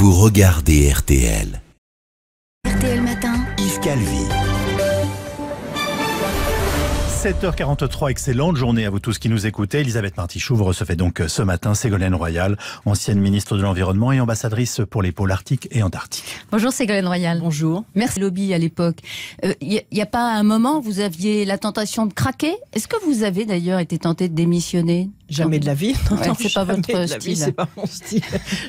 Vous regardez RTL. RTL Matin. Yves Calvi. 7h43, excellente journée à vous tous qui nous écoutez. Elisabeth Martichoux vous recevez donc ce matin Ségolène Royal, ancienne ministre de l'Environnement et ambassadrice pour les pôles arctiques et antarctiques. Bonjour Ségolène Royal. Bonjour. Merci lobby à l'époque. Il n'y a pas un moment où vous aviez la tentation de craquer? Est-ce que vous avez d'ailleurs été tenté de démissionner? Jamais de la vie. Ouais, c'est pas votre style. C'est pas mon style.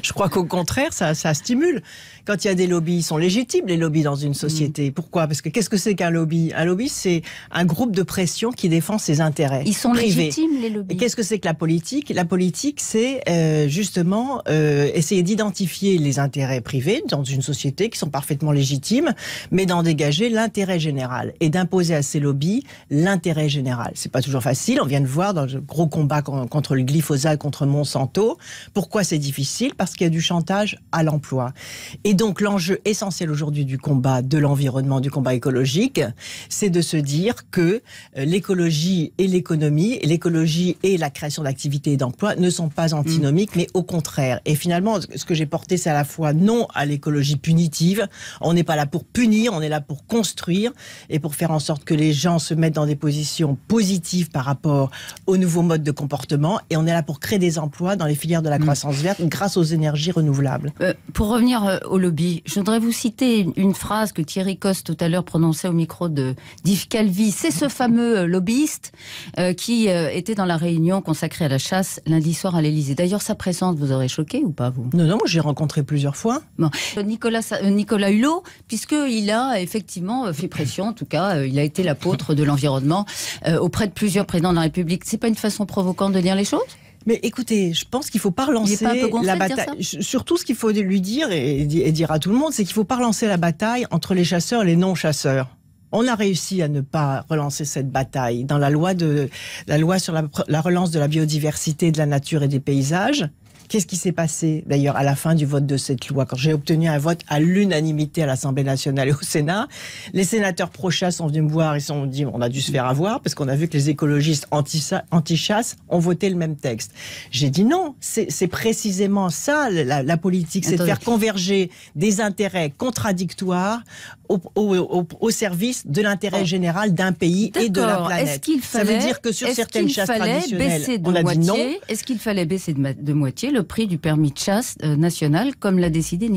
Je crois qu'au contraire, ça stimule. Quand il y a des lobbies, ils sont légitimes, les lobbies dans une société. Pourquoi? Parce que qu'est-ce que c'est qu'un lobby? Un lobby, c'est un groupe de pression qui défend ses intérêts. Ils sont privés. légitimes, les lobbies. Et qu'est-ce que c'est que la politique? La politique, c'est justement essayer d'identifier les intérêts privés dans une société qui sont parfaitement légitimes, mais d'en dégager l'intérêt général et d'imposer à ces lobbies l'intérêt général. C'est pas toujours facile. On vient de voir dans le gros combat contre le glyphosate, contre Monsanto. Pourquoi c'est difficile? Parce qu'il y a du chantage à l'emploi. Et donc l'enjeu essentiel aujourd'hui du combat de l'environnement, du combat écologique, c'est de se dire que l'écologie et l'économie, l'écologie et la création d'activités et d'emplois ne sont pas antinomiques, mais au contraire. Et finalement, ce que j'ai porté, c'est à la fois non à l'écologie punitive. On n'est pas là pour punir, on est là pour construire et pour faire en sorte que les gens se mettent dans des positions positives par rapport aux nouveaux modes de comportement. Et on est là pour créer des emplois dans les filières de la croissance verte grâce aux énergies renouvelables. Pour revenir au lobby, je voudrais vous citer une phrase que Thierry Coste tout à l'heure prononçait au micro d'Yves Calvi. C'est ce fameux lobbyiste qui était dans la réunion consacrée à la chasse lundi soir à l'Élysée. D'ailleurs, sa présence vous aurait choqué ou pas, vous? Non, j'ai rencontré plusieurs fois. Bon. Nicolas Hulot, puisqu'il a effectivement fait pression, en tout cas, il a été l'apôtre de l'environnement auprès de plusieurs présidents de la République. C'est pas une façon provocante de dire les choses? Mais écoutez, je pense qu'il ne faut pas relancer la bataille. Surtout, ce qu'il faut lui dire et dire à tout le monde, c'est qu'il ne faut pas relancer la bataille entre les chasseurs et les non-chasseurs. On a réussi à ne pas relancer cette bataille dans la loi sur la relance de la biodiversité, de la nature et des paysages. Qu'est-ce qui s'est passé d'ailleurs à la fin du vote de cette loi? Quand j'ai obtenu un vote à l'unanimité à l'Assemblée nationale et au Sénat, les sénateurs pro-chasse sont venus me voir, ils se sont dit on a dû se faire avoir parce qu'on a vu que les écologistes anti-chasse ont voté le même texte. J'ai dit non, c'est précisément ça la politique, c'est de faire converger des intérêts contradictoires au service de l'intérêt général d'un pays et de la planète. Ça veut dire que sur certaines chasses traditionnelles, on a dit non. Est-ce qu'il fallait baisser de moitié le prix du permis de chasse national, comme l'a décidé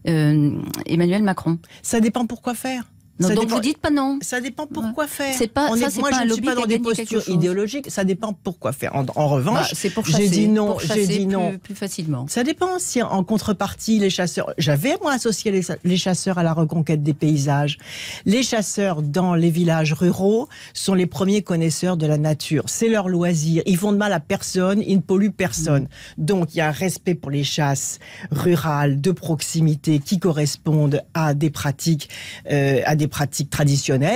Emmanuel Macron? Ça dépend pourquoi faire. Non, donc vous dites pas non. Ça dépend pourquoi faire. Moi, je ne suis pas dans des postures idéologiques. Ça dépend pourquoi faire. En revanche, c'est pour j'ai dit non. J'ai dit non plus facilement. Ça dépend. Si en contrepartie, les chasseurs, j'avais moi associé les chasseurs à la reconquête des paysages. Les chasseurs dans les villages ruraux sont les premiers connaisseurs de la nature. C'est leur loisir. Ils font de mal à personne. Ils ne polluent personne. Donc il y a un respect pour les chasses rurales de proximité qui correspondent à des pratiques traditionnelles.